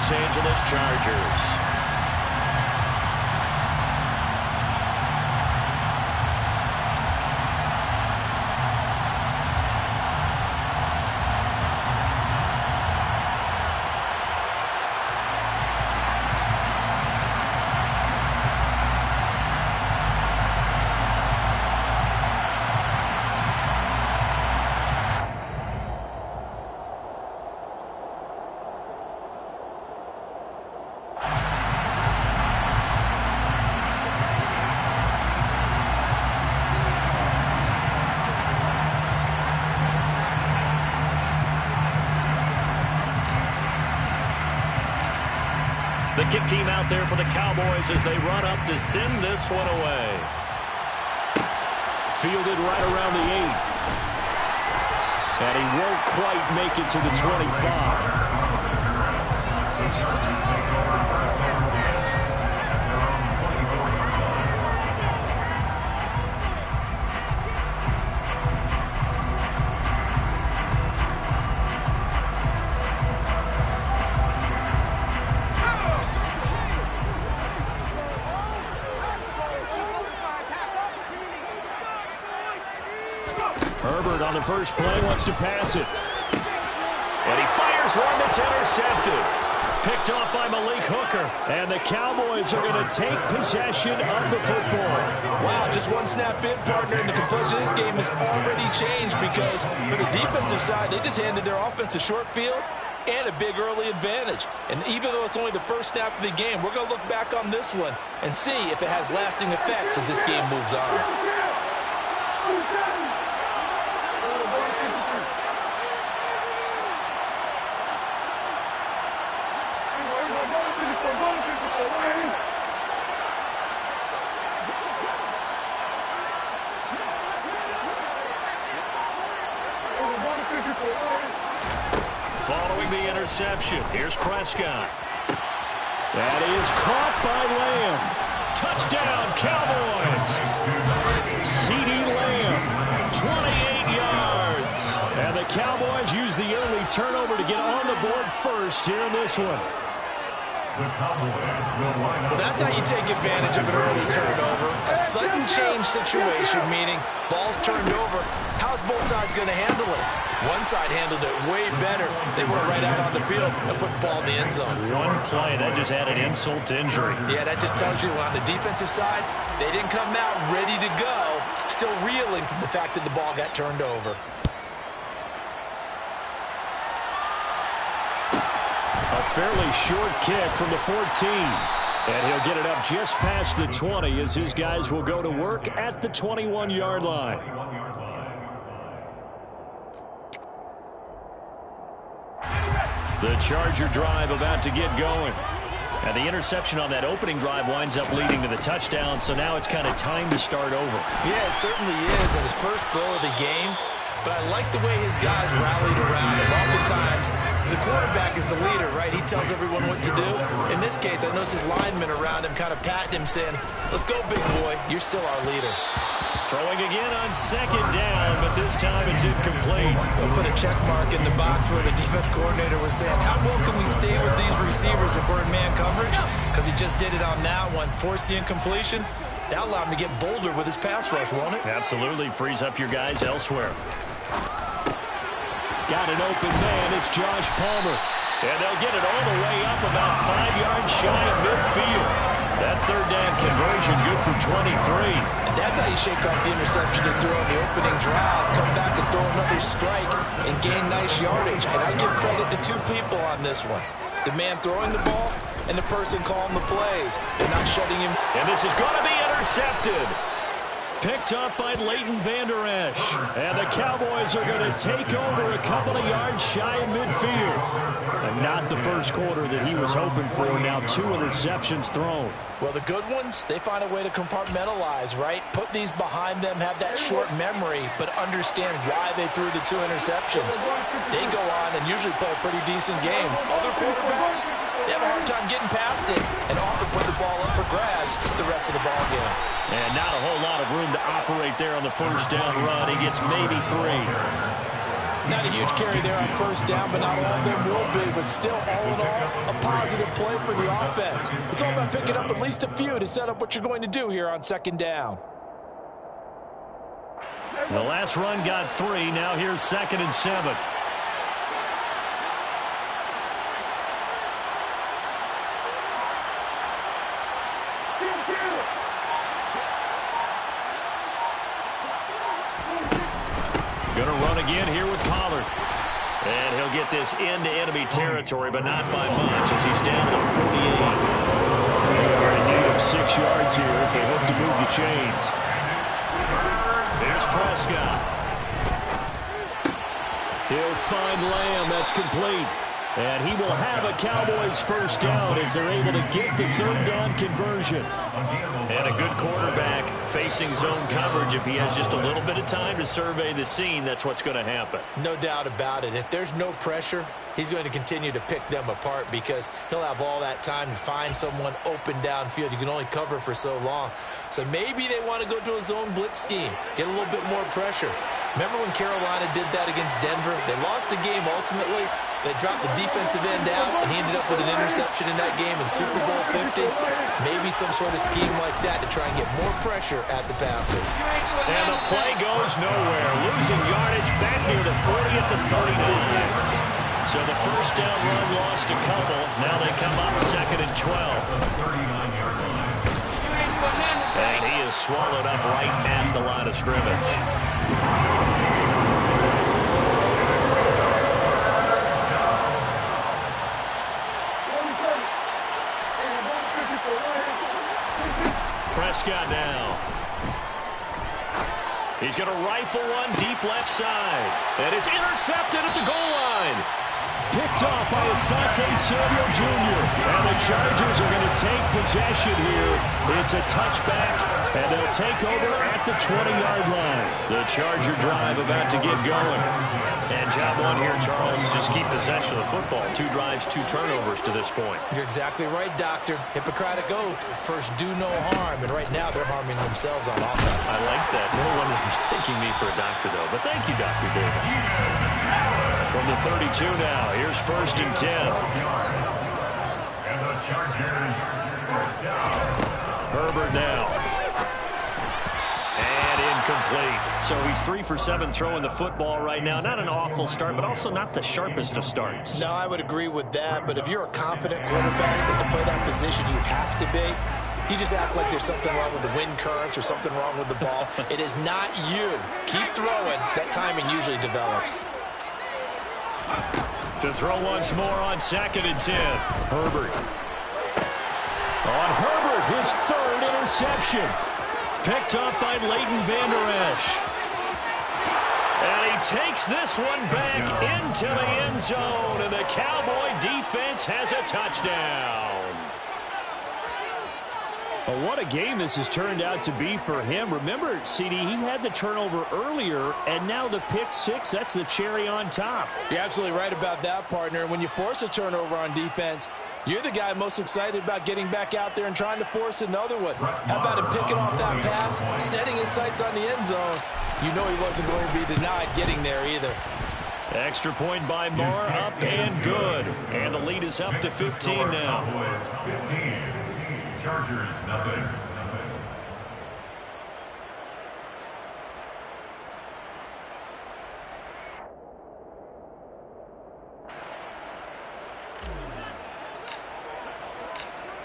Los Angeles Chargers. The kick team out there for the Cowboys as they run up to send this one away. Fielded right around the 8. And he won't quite make it to the 25. Herbert on the first play wants to pass it. And he fires one that's intercepted. Picked off by Malik Hooker. And the Cowboys are going to take possession of the football. Wow, just one snap in, partner, and the complexion of this game has already changed because for the defensive side, they just handed their offense a short field and a big early advantage. And even though it's only the first snap of the game, we're going to look back on this one and see if it has lasting effects as this game moves on. Following the interception, here's Prescott. That is caught by Lamb. Touchdown, Cowboys. C.D. Lamb, 28 yards. And the Cowboys use the early turnover to get on the board first here in this one. Well, that's how you take advantage of an early turnover. A sudden change situation, meaning ball's turned over. How's both sides going to handle it? One side handled it way better. They went right out on the field and put the ball in the end zone. One play, that just added insult to injury. Yeah, that just tells you on the defensive side, they didn't come out ready to go, still reeling from the fact that the ball got turned over. A fairly short kick from the 14. And he'll get it up just past the 20 as his guys will go to work at the 21-yard line. The Charger drive about to get going. And the interception on that opening drive winds up leading to the touchdown, so now it's kind of time to start over. Yeah, it certainly is, and his first throw of the game. But I like the way his guys rallied around him. Oftentimes, the quarterback is the leader, right? He tells everyone what to do. In this case, I noticed his linemen around him kind of patting him, saying, "Let's go, big boy. You're still our leader." Throwing again on second down, but this time it's incomplete. We'll put a check mark in the box where the defense coordinator was saying, how well can we stay with these receivers if we're in man coverage? Because he just did it on that one. Force the incompletion. That'll allow him to get bolder with his pass rush, won't it? Absolutely. Frees up your guys elsewhere. Got an open man. It's Josh Palmer. And they'll get it all the way up about 5 yards shy of midfield. That third down conversion good for 23. And that's how you shake off the interception and throw in the opening drive. Come back and throw another strike and gain nice yardage. And I give credit to two people on this one. The man throwing the ball and the person calling the plays. They're not shutting him. And this is going to be intercepted. Picked up by Leighton Vander Esch. And the Cowboys are going to take over a couple of yards shy of midfield. And not the first quarter that he was hoping for. Now 2 interceptions thrown. Well, the good ones, they find a way to compartmentalize, right? Put these behind them, have that short memory, but understand why they threw the 2 interceptions. They go on and usually play a pretty decent game. Other quarterbacks, they have a hard time getting past it and often put the ball up for grabs the rest of the ball game. And not a whole lot of room to operate there on the first down run. He gets maybe 3. Not a huge carry there on first down, but not all of them will be. But still, all in all, a positive play for the offense. It's all about picking up at least a few to set up what you're going to do here on second down. The last run got 3. Now here's 2nd and 7. Going to run again here with Pollard. And he'll get this into enemy territory, but not by much as he's down to 48. They are in need of 6 yards here if they hope to move the chains. Here's Prescott. He'll find Lamb. That's complete. And he will have a Cowboys first down as they're able to get the 3rd down conversion. And a good quarterback facing zone coverage. If he has just a little bit of time to survey the scene, that's what's going to happen. No doubt about it. If there's no pressure, he's going to continue to pick them apart because he'll have all that time to find someone open downfield. You can only cover for so long. So maybe they want to go to a zone blitz scheme, get a little bit more pressure. Remember when Carolina did that against Denver? They lost the game ultimately. They dropped the defensive end out, and he ended up with an interception in that game in Super Bowl 50. Maybe some sort of scheme like that to try and get more pressure at the passer. And the play goes nowhere. Losing yardage back near the 40 at the 39. So the first down run lost a couple. Now they come up 2nd and 12. And he is swallowed up right at the line of scrimmage. Prescott now. He's going to rifle one deep left side. And it's intercepted at the goal line. Picked off by Asante Samuel Jr. And the Chargers are going to take possession here. It's a touchback, and they'll take over at the 20-yard line. The Charger drive about to get going. And job one here, Charles, just keep possession of the football. 2 drives, 2 turnovers to this point. You're exactly right, Doctor. Hippocratic oath. First, do no harm. And right now, they're harming themselves on offense. I like that. No one is mistaking me for a doctor, though. But thank you, Dr. Davis. From the 32 now, here's 1st and 10. And the Chargers first down. Herbert now. And incomplete. So he's 3 for 7 throwing the football right now. Not an awful start, but also not the sharpest of starts. No, I would agree with that. But if you're a confident quarterback and to play that position, you have to be. You just act like there's something wrong with the wind currents or something wrong with the ball. It is not you. Keep throwing. That timing usually develops. To throw once more on 2nd and 10. Herbert. On Herbert, his 3rd interception. Picked off by Leighton Vander Esch. And he takes this one back into the end zone. And the Cowboy defense has a touchdown. Well, what a game this has turned out to be for him. Remember, CD, he had the turnover earlier, and now the pick 6, that's the cherry on top. You're absolutely right about that, partner. When you force a turnover on defense, you're the guy most excited about getting back out there and trying to force another one. How about him picking off that pass, setting his sights on the end zone? You know he wasn't going to be denied getting there either. Extra point by Moore, up and good. And the lead is up to 15 now. 15. Chargers, nothing.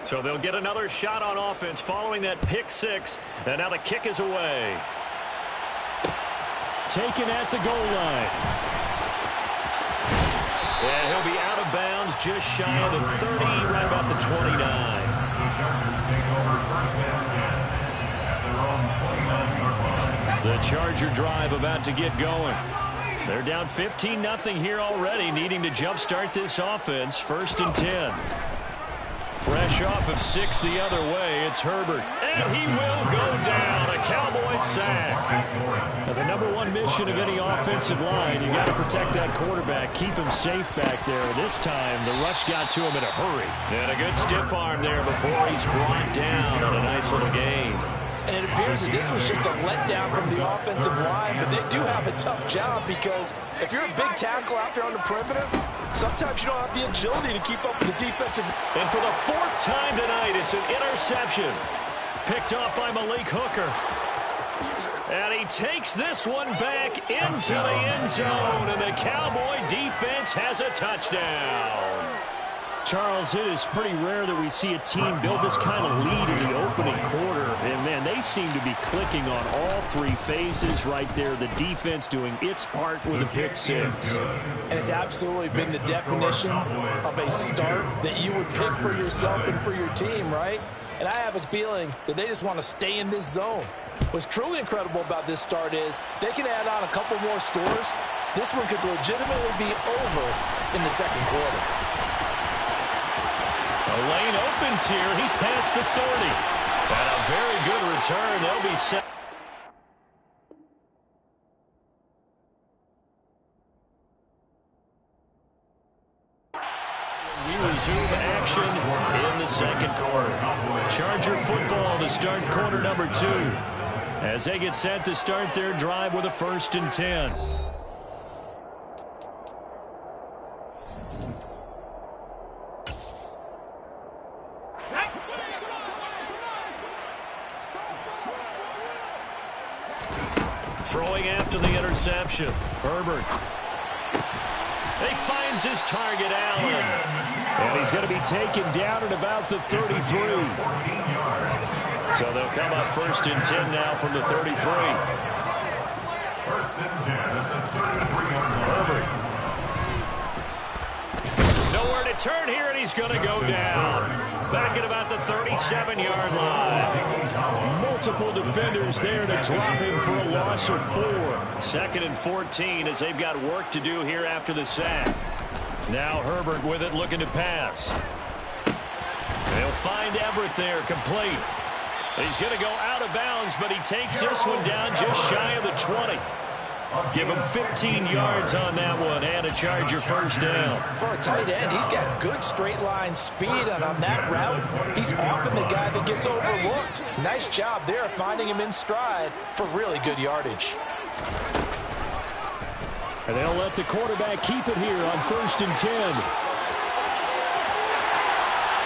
So they'll get another shot on offense following that pick 6. And now the kick is away. Taken at the goal line. And he'll be out of bounds just shy of the 30, right about the 29. Chargers take over 1st and 10 at their own 29-yard line. The Charger drive about to get going. They're down 15-0 here already, needing to jumpstart this offense. 1st and 10. Fresh off of 6 the other way, it's Herbert. And he will go down. A Cowboy sack. Now, the #1 mission of any offensive line, you got to protect that quarterback, keep him safe back there. This time, the rush got to him in a hurry. And a good stiff arm there before he's brought down on a nice little gain. And it appears that this was just a letdown from the offensive line, but they do have a tough job because if you're a big tackle out there on the perimeter, sometimes you don't have the agility to keep up with the defensive. And for the 4th time tonight, it's an interception. Picked off by Malik Hooker. And he takes this one back into the end zone, and the Cowboy defense has a touchdown. Charles, it is pretty rare that we see a team build this kind of lead in the opening quarter. And, man, they seem to be clicking on all 3 phases right there. The defense doing its part with a pick 6. And it's absolutely been the definition of a start that you would pick for yourself and for your team, right? And I have a feeling that they just want to stay in this zone. What's truly incredible about this start is they can add on a couple more scores. This one could legitimately be over in the second quarter. The lane opens here. He's past the 30. And a very good return. They'll be set. We resume action in the second quarter. Charger football to start quarter number 2. As they get set to start their drive with a 1st and 10. Throwing after the interception. Herbert. He finds his target, Allen. And he's going to be taken down at about the 33. So they'll come up 1st and 10 now from the 33. 1st and 10 at the 33-yard line. Herbert. Nowhere to turn here, and he's going to go down. Back at about the 37-yard line. Multiple defenders there to drop him for a loss of 4. 2nd and 14 as they've got work to do here after the sack. Now Herbert with it, looking to pass. They'll find Everett there, complete. He's going to go out of bounds, but he takes this one down just shy of the 20. Give him 15 yards on that one and a Charger 1st down. For a tight end, he's got good straight line speed, and on that route, he's often the guy that gets overlooked. Nice job there finding him in stride for really good yardage. And they'll let the quarterback keep it here on 1st and 10.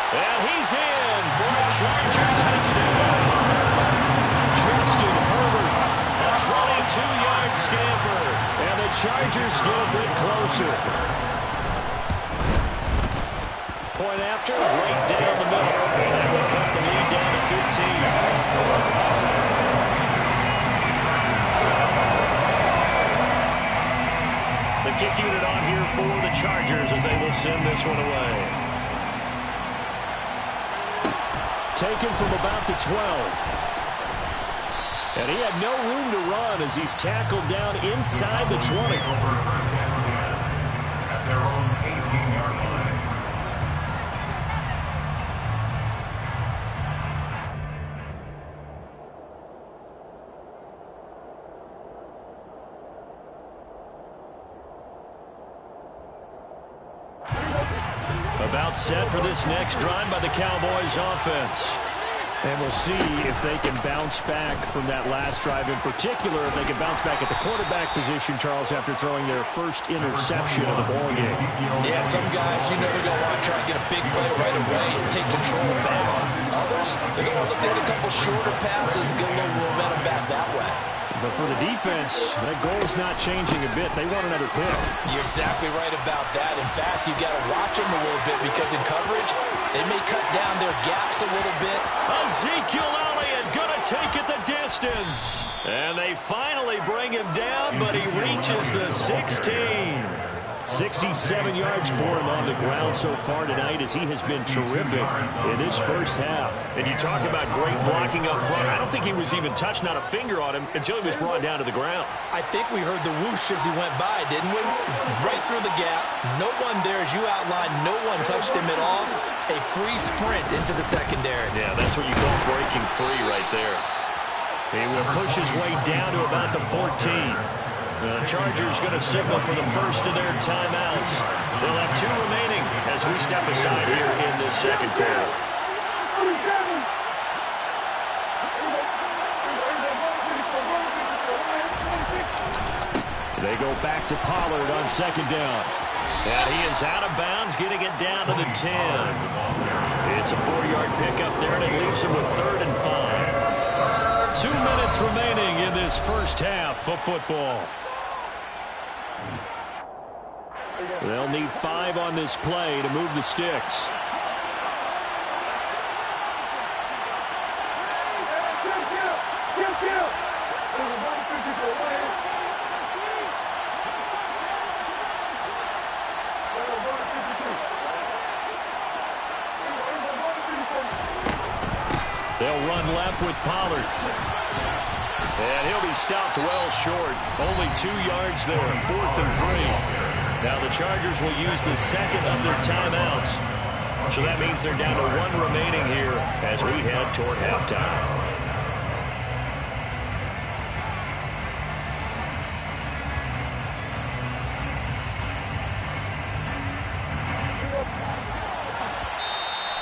And he's in for a Charger touchdown. Justin Herbert, a 22-yard scamper. And the Chargers get a bit closer. Point after, right down the middle. That will cut the lead down to 15. The kick unit on here for the Chargers as they will send this one away. Taken from about the 12. And he had no room to run as he's tackled down inside the 20. At their own 18-yard line. About set for this next drive by the Cowboys offense. And we'll see if they can bounce back from that last drive. In particular, if they can bounce back at the quarterback position, Charles, after throwing their first interception of the ballgame. Yeah, some guys, you know, they're going to want to try to get a big play right away and take control back. Others, they're going to look at a couple shorter passes, get a little momentum back that way. But for the defense, that goal is not changing a bit. They want another pick. You're exactly right about that. In fact, you've got to watch them a little bit because in coverage, they may cut down their gaps a little bit. Ezekiel Elliott going to take it the distance. And they finally bring him down, but he reaches the 16. 67 yards for him on the ground so far tonight as he has been terrific in his first half. And you talk about great blocking up front. I don't think he was even touched, not a finger on him, until he was brought down to the ground. I think we heard the whoosh as he went by, didn't we? Right through the gap. No one there, as you outlined, no one touched him at all. A free sprint into the secondary. Yeah, that's what you call breaking free right there. He will push his way down to about the 14. The Chargers going to signal for the first of their timeouts. They'll have 2 remaining as we step aside here in this second quarter. They go back to Pollard on second down. And he is out of bounds, getting it down to the 10. It's a 4-yard pickup there, and it leaves him with 3rd and 5. 2 minutes remaining in this first half of football. They'll need 5 on this play to move the sticks. They'll run left with Pollard. And he'll be stopped well short. Only 2 yards there, 4th and 3. Now the Chargers will use the second of their timeouts. So that means they're down to 1 remaining here as we head toward halftime.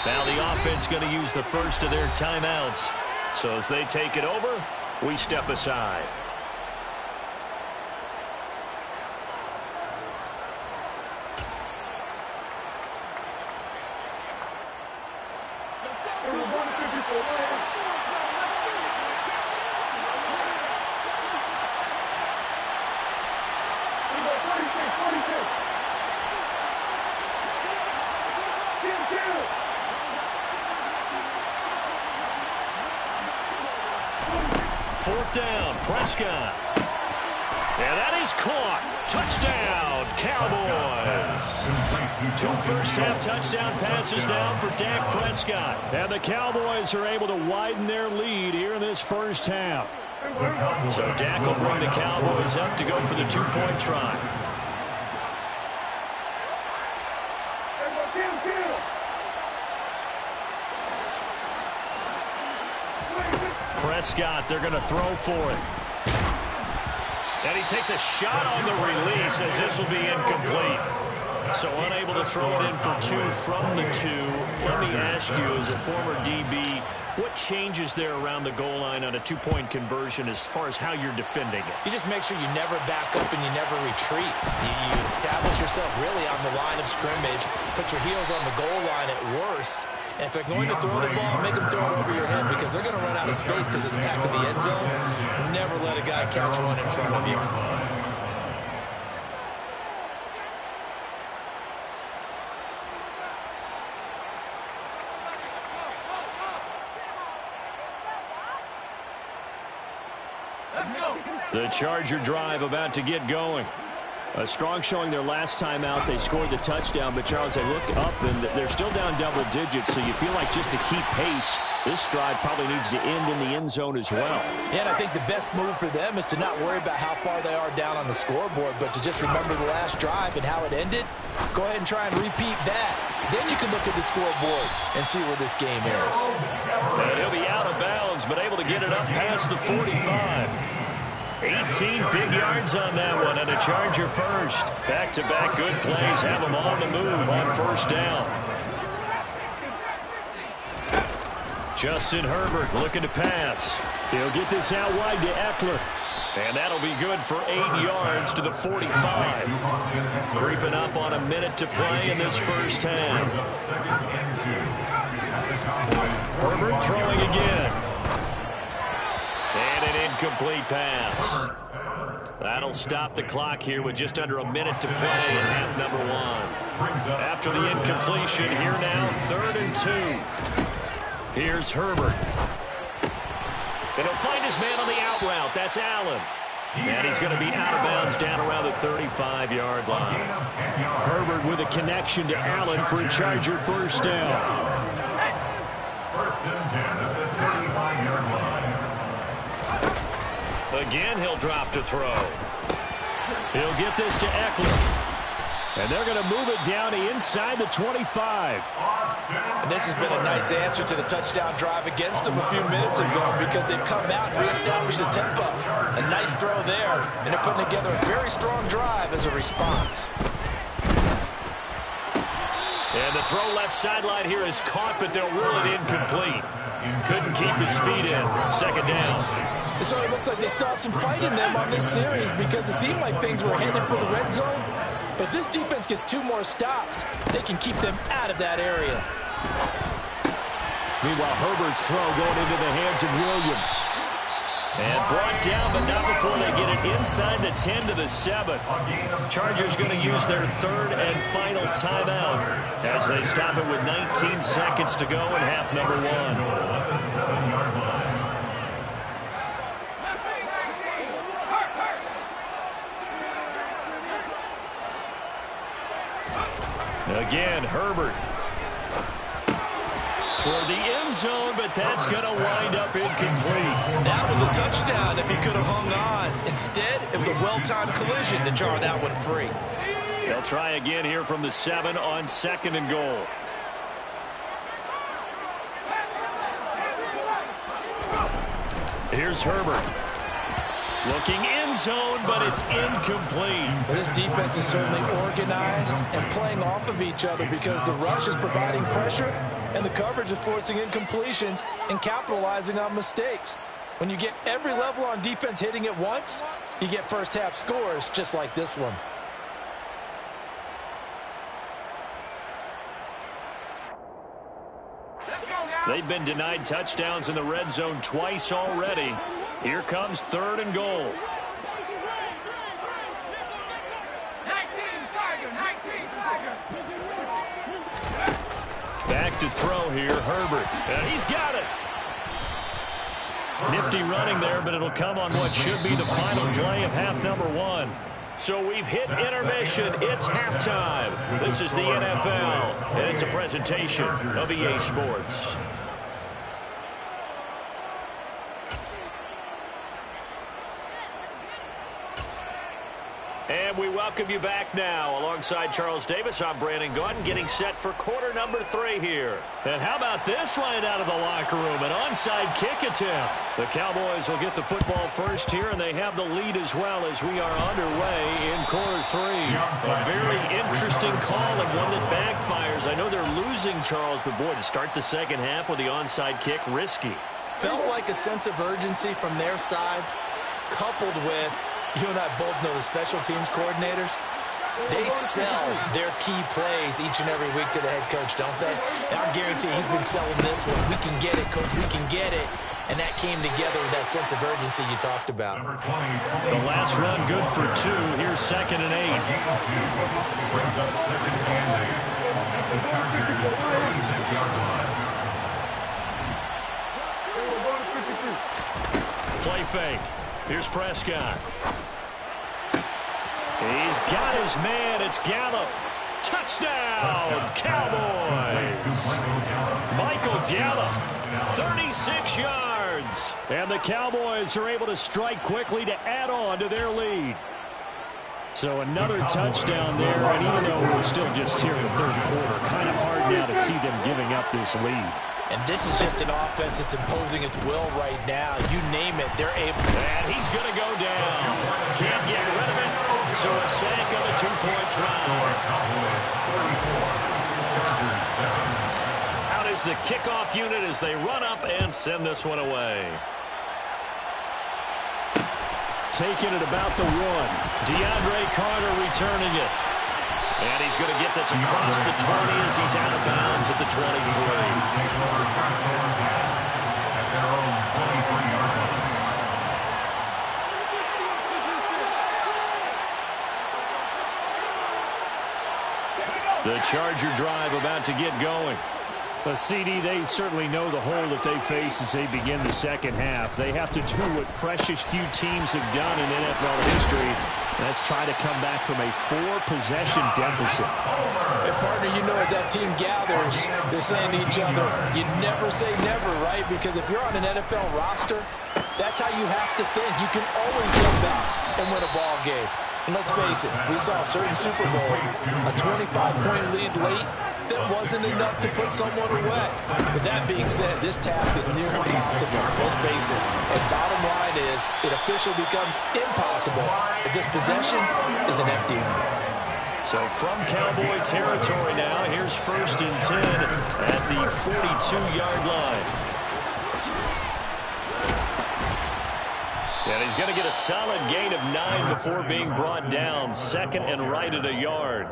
Now the offense going to use the first of their timeouts. So as they take it over, we step aside. Fourth down, Prescott. And that is caught. Touchdown, Cowboys. 2 first-half touchdown passes now for Dak Prescott. And the Cowboys are able to widen their lead here in this first half. So Dak will bring the Cowboys up to go for the 2-point try. Prescott, they're going to throw for it. And he takes a shot on the release as this will be incomplete. So unable to throw it in for 2 from the 2. Let me ask you, as a former DB, what changes there around the goal line on a 2-point conversion as far as how you're defending it? You just make sure you never back up and you never retreat. You establish yourself really on the line of scrimmage, put your heels on the goal line at worst, and if they're going to throw the ball, make them throw it over your head because they're going to run out of space because of the back of the end zone. Never let a guy catch one in front of you. The Charger drive about to get going. A strong showing their last time out. They scored the touchdown, but Charles, they look up and they're still down double digits, so you feel like just to keep pace, this drive probably needs to end in the end zone as well. Yeah, and I think the best move for them is to not worry about how far they are down on the scoreboard, but to just remember the last drive and how it ended. Go ahead and try and repeat that. Then you can look at the scoreboard and see where this game is. And he'll be out of bounds, but able to get it up past the 45. 18 big yards on that one, and a Charger first. Back-to-back good plays have them on the move on first down. Justin Herbert looking to pass. He'll get this out wide to Eckler. And that'll be good for 8 yards to the 45. Creeping up on a minute to play in this first half. Herbert throwing again. And an incomplete pass. That'll stop the clock here with just under a minute to play in half number 1. After the incompletion, here now, 3rd and 2. Here's Herbert. And he'll find his man on the out route. That's Allen. And he's going to be out of bounds down around the 35-yard line. Herbert with a connection to Allen for a Charger first down. First and 10 at the 35-yard line. Again, he'll drop to throw. He'll get this to Eckler. And they're going to move it down to inside the 25. And this has been a nice answer to the touchdown drive against them a few minutes ago because they've come out and reestablished the tempo. A nice throw there, and they're putting together a very strong drive as a response. And the throw left sideline here is caught, but they'll rule it incomplete. Couldn't keep his feet in. Second down. It certainly looks like they still have some fight in them on this series because it seemed like things were headed for the red zone. But this defense gets 2 more stops. They can keep them out of that area. Meanwhile, Herbert's throw going into the hands of Williams. And brought down, but not before they get it inside the 10 to the 7. Chargers going to use their 3rd and final timeout as they stop it with 19 seconds to go in half number 1. Again, Herbert toward the end zone, but that's going to wind up incomplete. That was a touchdown if he could have hung on. Instead, it was a well-timed collision to jar that one free. They'll try again here from the 7 on 2nd and goal. Here's Herbert. Looking end zone, but it's incomplete. This defense is certainly organized and playing off of each other because the rush is providing pressure and the coverage is forcing incompletions and capitalizing on mistakes. When you get every level on defense hitting at once, you get first half scores just like this one. They've been denied touchdowns in the red zone twice already. Here comes 3rd and goal. 19, Tiger. Back to throw here, Herbert. And he's got it. Nifty running there, but it'll come on what should be the final play of half number 1. So we've hit intermission. It's halftime. This is the NFL, and it's a presentation of EA Sports. And we welcome you back now. Alongside Charles Davis, I'm Brandon Gaudin, getting set for quarter number 3 here. And how about this right out of the locker room? An onside kick attempt. The Cowboys will get the football first here, and they have the lead as well as we are underway in quarter 3. A very interesting call and one that backfires. I know they're losing, Charles, but boy, to start the second half with the onside kick, risky. Felt like a sense of urgency from their side, coupled with, you and I both know the special teams coordinators, they sell their key plays each and every week to the head coach, don't they? And I guarantee he's been selling this one. We can get it, coach, we can get it. And that came together with that sense of urgency you talked about. The last run good for 2. Here's 2nd and 8. Brings up 2nd and 8 at the Chargers' 36-yard line. Play fake. Here's Prescott. He's got his man. It's Gallup. Touchdown, Cowboys. Michael Gallup, 36 yards. And the Cowboys are able to strike quickly to add on to their lead. So another touchdown there, and even though we're still just here in the 3rd quarter, kind of hard now to see them giving up this lead. And this is just an offense that's imposing its will right now. You name it, they're able. And he's going to go down. Can't get rid of it. So a sack on the 2-point try. Out is the kickoff unit as they run up and send this one away. Taking it about the 1. DeAndre Carter returning it. And he's going to get this across the 20 as he's out of bounds at the 23. The Charger drive about to get going. But CD, they certainly know the hole that they face as they begin the second half. They have to do what precious few teams have done in NFL history. Let's try to come back from a 4-possession deficit. And partner, you know, as that team gathers, they're saying to each other, you never say never, right? Because if you're on an NFL roster, that's how you have to think. You can always come back and win a ball game. And let's face it, we saw a certain Super Bowl, a 25-point lead late, that wasn't enough to put someone away. With that being said, this task is near impossible. Let's face it. And bottom line is, it officially becomes impossible if this possession is an empty one. So from Cowboy territory now, here's 1st and 10 at the 42-yard line. And he's going to get a solid gain of 9 before being brought down. 2nd and right at a yard.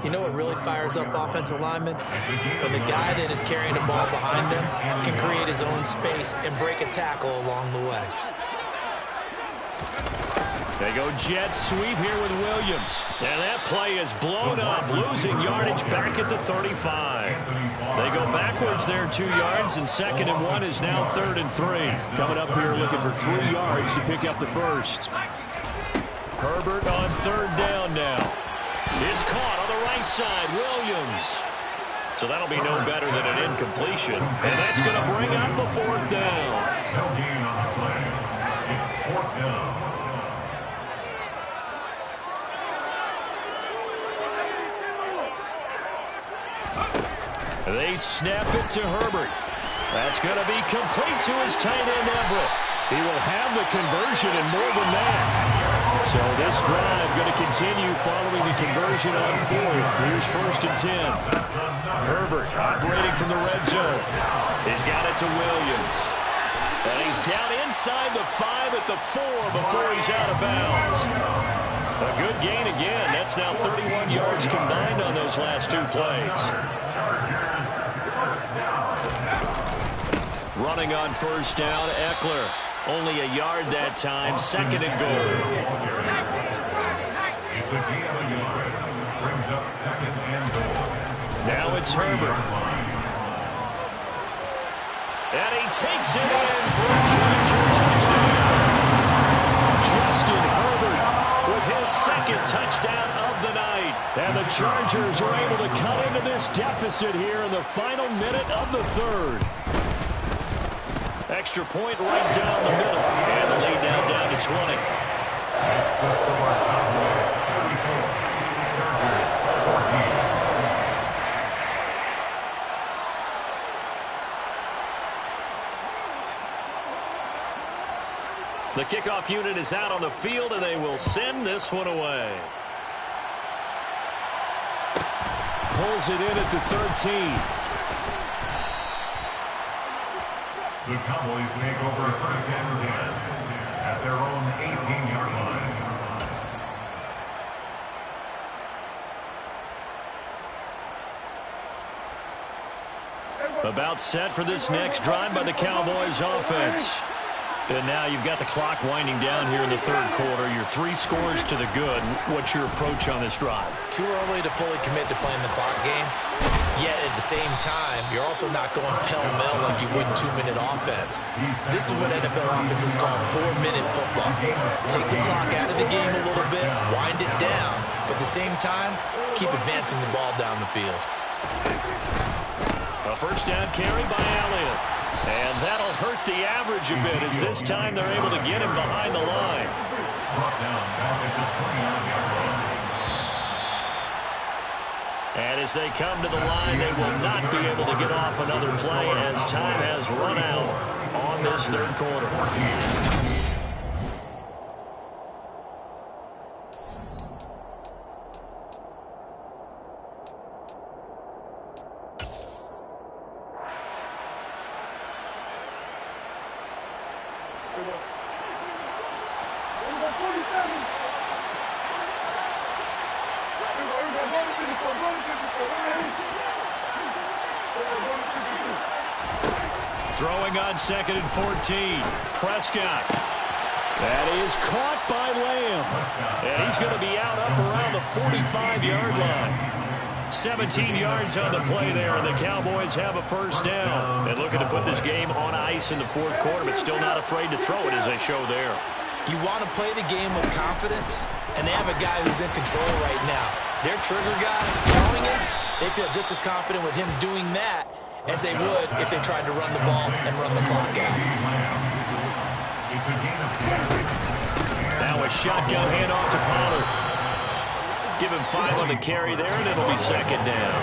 You know what really fires up offensive linemen? When the guy that is carrying the ball behind them can create his own space and break a tackle along the way. They go jet sweep here with Williams. And that play is blown up, losing yardage back at the 35. They go backwards there 2 yards, and 2nd and 1 is now 3rd and 3. Coming up here looking for 3 yards to pick up the first. Herbert on 3rd down now. It's caught on the right side, Williams. So that'll be no better than an incompletion. And that's going to bring up a 4th down. No gain on the play. It's 4th down. They snap it to Herbert. That's going to be complete to his tight end, Everett. He will have the conversion and more than that. So this drive going to continue following the conversion on 4th. Here's 1st and 10. Herbert operating from the red zone. He's got it to Williams. And he's down inside the 5 at the 4 before he's out of bounds. A good gain again. That's now 31 yards combined on those last 2 plays. Running on 1st down, Eckler. Only a yard that time, 2nd and goal. It's a gain of a yard. Brings up 2nd and goal. Now it's Herbert. And he takes it in for a Charger touchdown. Justin Herbert with his 2nd touchdown of the night. And the Chargers are able to cut into this deficit here in the final minute of the 3rd. Extra point right down the middle. And the lead now down to 20. That's the score. Cowboys 34. Chargers 14. The kickoff unit is out on the field, and they will send this one away. Pulls it in at the 13. The Cowboys take over 1st and 10 at their own 18-yard line. About set for this next drive by the Cowboys offense. And now you've got the clock winding down here in the 3rd quarter. Your 3 scores to the good. What's your approach on this drive? Too early to fully commit to playing the clock game. Yet at the same time, you're also not going pell-mell like you would in 2-minute offense. This is what NFL offenses call 4-minute football. Take the clock out of the game a little bit, wind it down, but at the same time, keep advancing the ball down the field. A 1st down carry by Elliott. And that'll hurt the average a bit as this time they're able to get him behind the line. Brought down back at the 29-yard line. And as they come to the line, they will not be able to get off another play as time has run out on this 3rd quarter. Throwing on 2nd and 14. Prescott. That is caught by Lamb. And he's going to be out up around the 45-yard line. 17 yards on the play there, and the Cowboys have a 1st down. And looking to put this game on ice in the 4th quarter, but still not afraid to throw it as they show there. You want to play the game with confidence, and they have a guy who's in control right now. Their trigger guy, throwing it, they feel just as confident with him doing that as they would if they tried to run the ball and run the clock out. Now a shotgun handoff to Pollard. Give him 5 on the carry there, and it'll be 2nd down.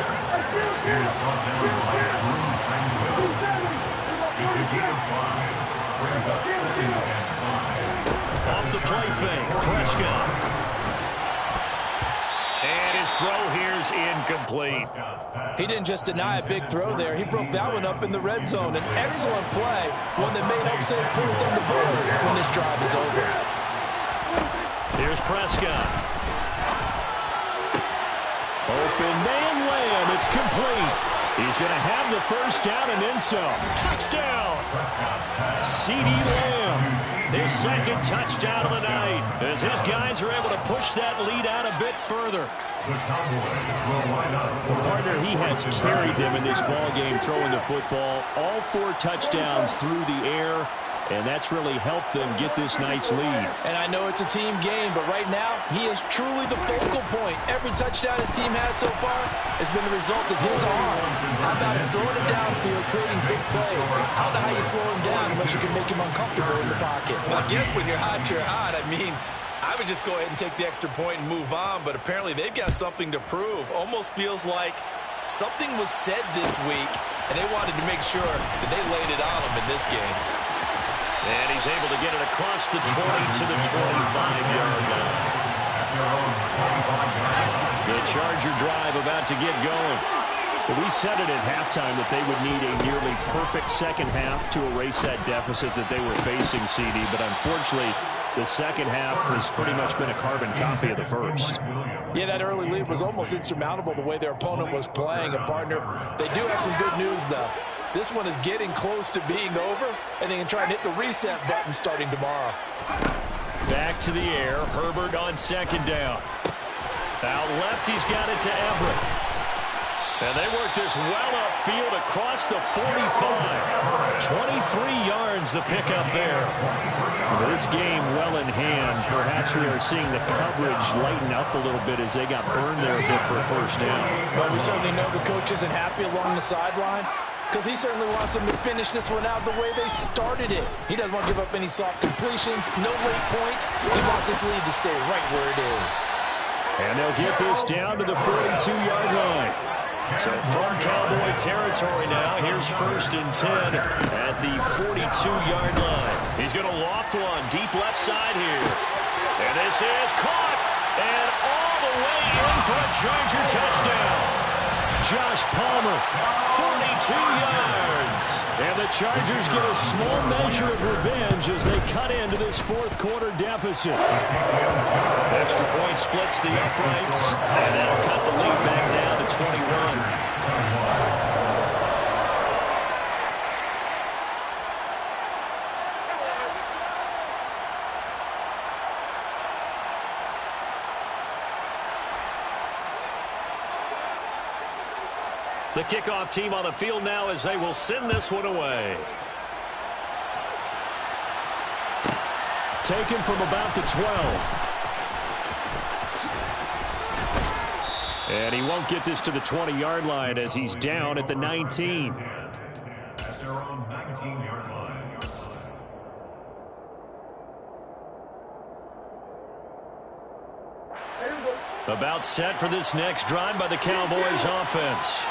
Off the play fake, Prescott. And his throw here's incomplete. He didn't just deny a big throw there. He broke that one up in the red zone. An excellent play, one that may help save points on the board when this drive is over. Here's Prescott. Open man, Lamb. It's complete. He's going to have the first down and then some. Touchdown! C.D. Lamb. His second touchdown of the night as his guys are able to push that lead out a bit further. Partner, he has carried them in this ball game throwing the football. All 4 touchdowns through the air, and that's really helped them get this nice lead. And I know it's a team game, but right now, he is truly the focal point. Every touchdown his team has so far has been the result of his arm. How about him throwing it downfield, creating big plays? I don't know how you slow him down unless you can make him uncomfortable in the pocket. Well, I guess when you're hot, you're hot. I mean, I would just go ahead and take the extra point and move on, but apparently they've got something to prove. Almost feels like something was said this week, and they wanted to make sure that they laid it on them in this game. And he's able to get it across the 20 to the 25-yard line. The Charger drive about to get going. Well, we said it at halftime that they would need a nearly perfect second half to erase that deficit that they were facing, CD, but unfortunately, the second half has pretty much been a carbon copy of the first. Yeah, that early lead was almost insurmountable the way their opponent was playing. And, partner, they do have some good news, though. This one is getting close to being over, and they can try and hit the reset button starting tomorrow. Back to the air. Herbert on second down. Out left, he's got it to Everett. And they work this well upfield across the 45. 23 yards the pickup there. Well, this game well in hand. Perhaps we are seeing the coverage lighten up a little bit as they got burned there a bit for a first down. Well, we certainly know the coach isn't happy along the sideline because he certainly wants them to finish this one out the way they started it. He doesn't want to give up any soft completions, no late points. He wants this lead to stay right where it is. And they'll get this down to the 42-yard line. So from Cowboy territory now, here's 1st and 10 at the 42-yard line. He's going to loft one deep left side here. And this is caught. And all the way in for a Charger touchdown. Josh Palmer, 42 yards. And the Chargers get a small measure of revenge as they cut into this fourth-quarter deficit. Extra point splits the uprights, and that'll cut the lead back down to 21. The kickoff team on the field now as they will send this one away. Taken from about the 12. And he won't get this to the 20-yard line as he's down at the 19. At their own 19-yard line. About set for this next drive by the Cowboys offense.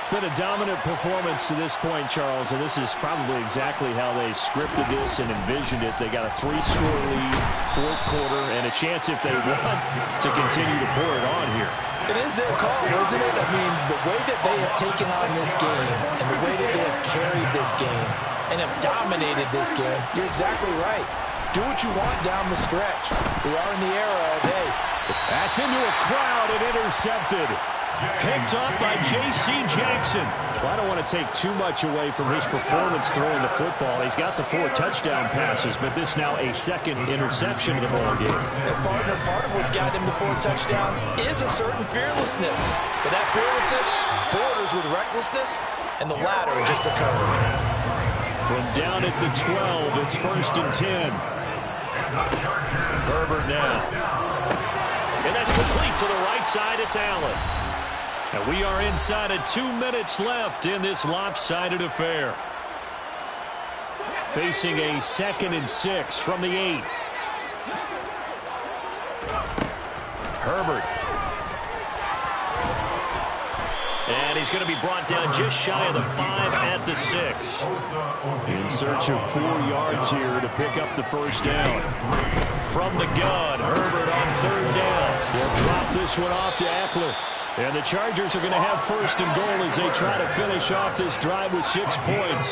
It's been a dominant performance to this point, Charles, and this is probably exactly how they scripted this and envisioned it. They got a 3-score lead, fourth quarter, and a chance if they want to continue to pour it on here. It is their call, isn't it? I mean, the way that they have taken on this game and the way that they have carried this game and have dominated this game, you're exactly right. Do what you want down the stretch. We are in the era of, hey. That's into a crowd and intercepted. Picked up by J.C. Jackson. Well, I don't want to take too much away from his performance throwing the football. He's got the 4 touchdown passes, but this now a second interception of the ball game. And partner, part of what's got him to 4 touchdowns is a certain fearlessness. But that fearlessness borders with recklessness, and the latter just occurred. From down at the 12, it's 1st and 10. Herbert now. And that's complete to the right side. It's Allen. And we are inside of 2 minutes left in this lopsided affair. Facing a 2nd and 6 from the 8. Herbert. And he's going to be brought down just shy of the 5 at the 6. In search of 4 yards here to pick up the first down. From the gun, Herbert on 3rd down. They'll drop this one off to Eckler. And the Chargers are going to have first and goal as they try to finish off this drive with 6 points.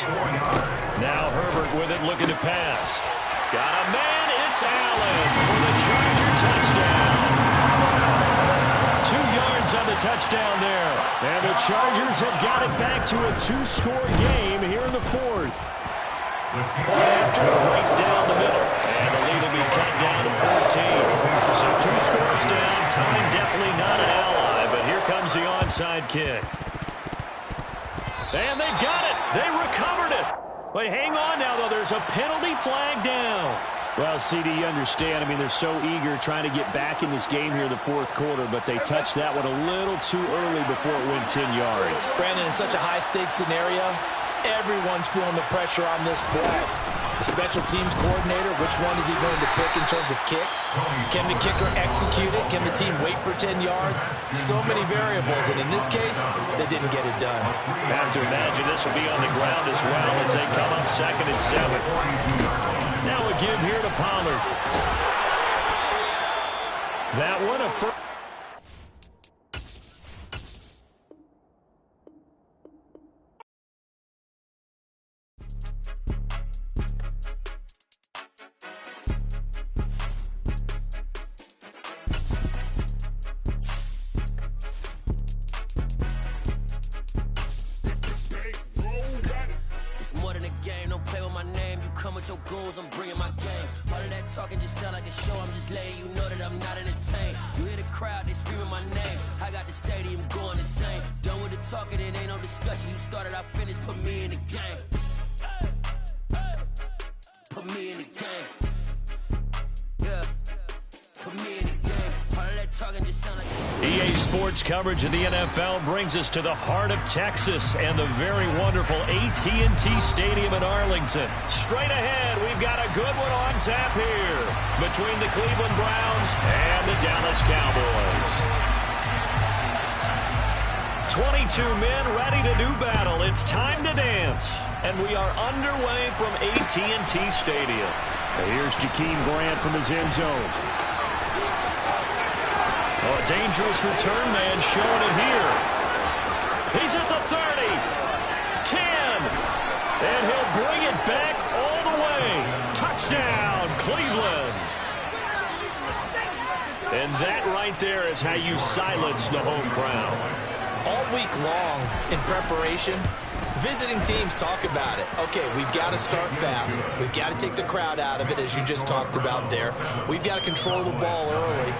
Now Herbert with it, looking to pass. Got a man, it's Allen for the Charger touchdown. 2 yards on the touchdown there. And the Chargers have got it back to a 2-score game here in the 4th. After right down the middle. And the lead will be cut down to 14. So 2 scores down. Time definitely not an ally, but here comes the onside kick. And they've got it. They recovered it. But hang on now, though. There's a penalty flag down. Well, CD, you understand. I mean, they're so eager trying to get back in this game here in the 4th quarter, but they touched that one a little too early before it went 10 yards. Brandon, in such a high-stakes scenario, everyone's feeling the pressure on this play. The special teams coordinator, which one is he going to pick in terms of kicks? Can the kicker execute it? Can the team wait for 10 yards? So many variables, and in this case, they didn't get it done. I have to imagine this will be on the ground as well as they come up 2nd and 7. Now a give here to Pollard. That one a first. I'm bringing my game. All of that talking just sound like a show. I'm just letting you know that I'm not entertained. You hear the crowd, they screaming my name. I got the stadium going insane. Done with the talking, it ain't no discussion. You started, I finished, put me in the game. Put me in the game. Yeah. Put me in the game. All of that talking just sound like EA Sports coverage of the NFL brings us to the heart of Texas and the very wonderful AT&T Stadium in Arlington. Straight ahead, we've got a good one on tap here between the Cleveland Browns and the Dallas Cowboys. 22 men ready to do battle. It's time to dance. And we are underway from AT&T Stadium. Here's Jakeem Grant from his end zone. Oh, a dangerous return man showing it here. He's at the 30, 10, and he'll bring it back all the way. Touchdown, Cleveland. And that right there is how you silence the home crowd. All week long in preparation, visiting teams talk about it. Okay, we've got to start fast. We've got to take the crowd out of it, as you just talked about there. We've got to control the ball early.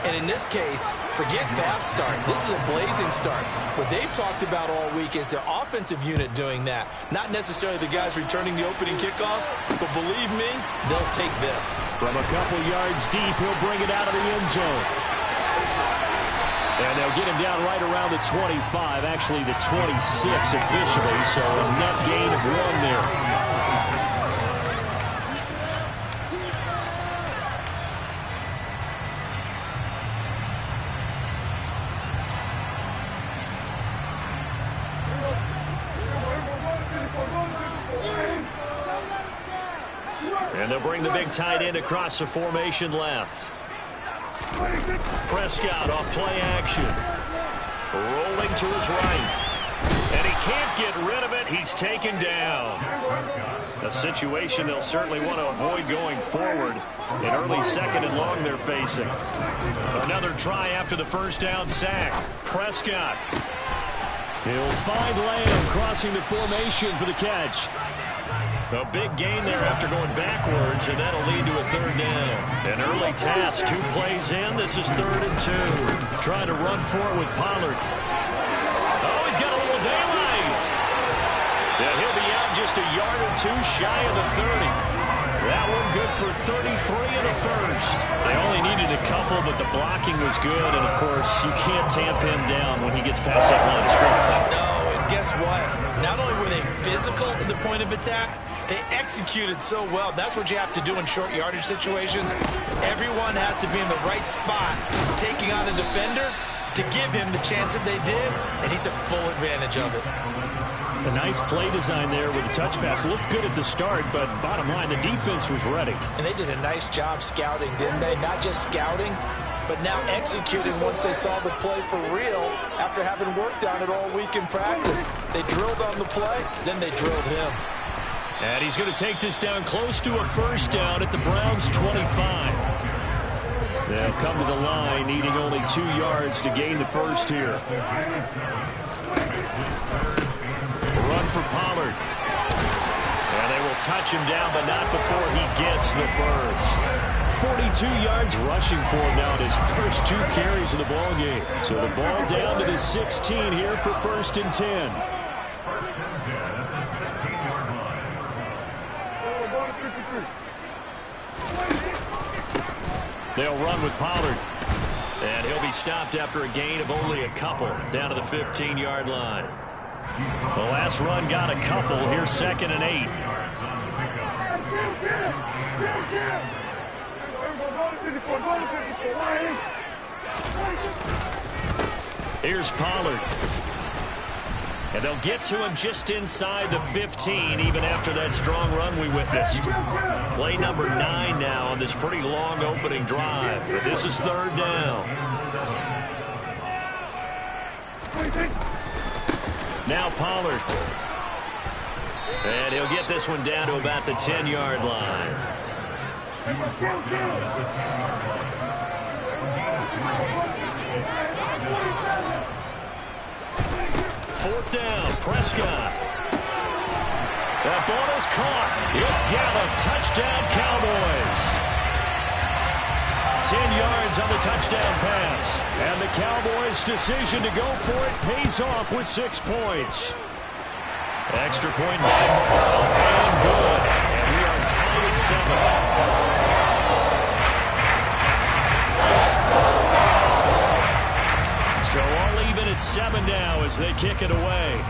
And in this case, forget fast start. This is a blazing start. What they've talked about all week is their offensive unit doing that. Not necessarily the guys returning the opening kickoff, but believe me, they'll take this. From a couple yards deep, he'll bring it out of the end zone. And they'll get him down right around the 25, actually the 26 officially, so a net gain of 1 there. And they'll bring the big tight end across the formation left. Prescott off play action. Rolling to his right. And he can't get rid of it. He's taken down. A situation they'll certainly want to avoid going forward. In early 2nd and long they're facing. Another try after the first down sack. Prescott. He'll find Lamb crossing the formation for the catch. A big gain there after going backwards, and that'll lead to a 3rd down. An early task, 2 plays in. This is 3rd and 2. Trying to run for it with Pollard. Oh, he's got a little daylight. Yeah, he'll be out just a yard or 2 shy of the 30. That one good for 33 and a first. They only needed a couple, but the blocking was good, and of course, you can't tamp him down when he gets past that line of scrimmage. No, and guess what? Not only were they physical at the point of attack, they executed so well. That's what you have to do in short yardage situations. Everyone has to be in the right spot, taking on a defender to give him the chance that they did, and he took full advantage of it. A nice play design there with a touch pass. Looked good at the start, but bottom line, the defense was ready. And they did a nice job scouting, didn't they? Not just scouting, but now executing once they saw the play for real after having worked on it all week in practice. They drilled on the play, then they drilled him. And he's going to take this down close to a first down at the Browns' 25. They'll come to the line, needing only 2 yards to gain the first here. Run for Pollard. And they will touch him down, but not before he gets the first. 42 yards rushing for him now in his first 2 carries of the ball game. So the ball down to the 16 here for 1st and 10. They'll run with Pollard. And he'll be stopped after a gain of only a couple down to the 15-yard line. The last run got a couple. Here's 2nd and 8. Here's Pollard. And they'll get to him just inside the 15, even after that strong run we witnessed. Play number 9 now on this pretty long opening drive. But this is 3rd down. Now Pollard. And he'll get this one down to about the 10-yard line. 4th down, Prescott. That ball is caught. It's Gallup. Touchdown, Cowboys. 10 yards on the touchdown pass. And the Cowboys' decision to go for it pays off with 6 points. Extra point by Morrow, and good. And we are tied at 7. So all even at 7 now as they kick it away.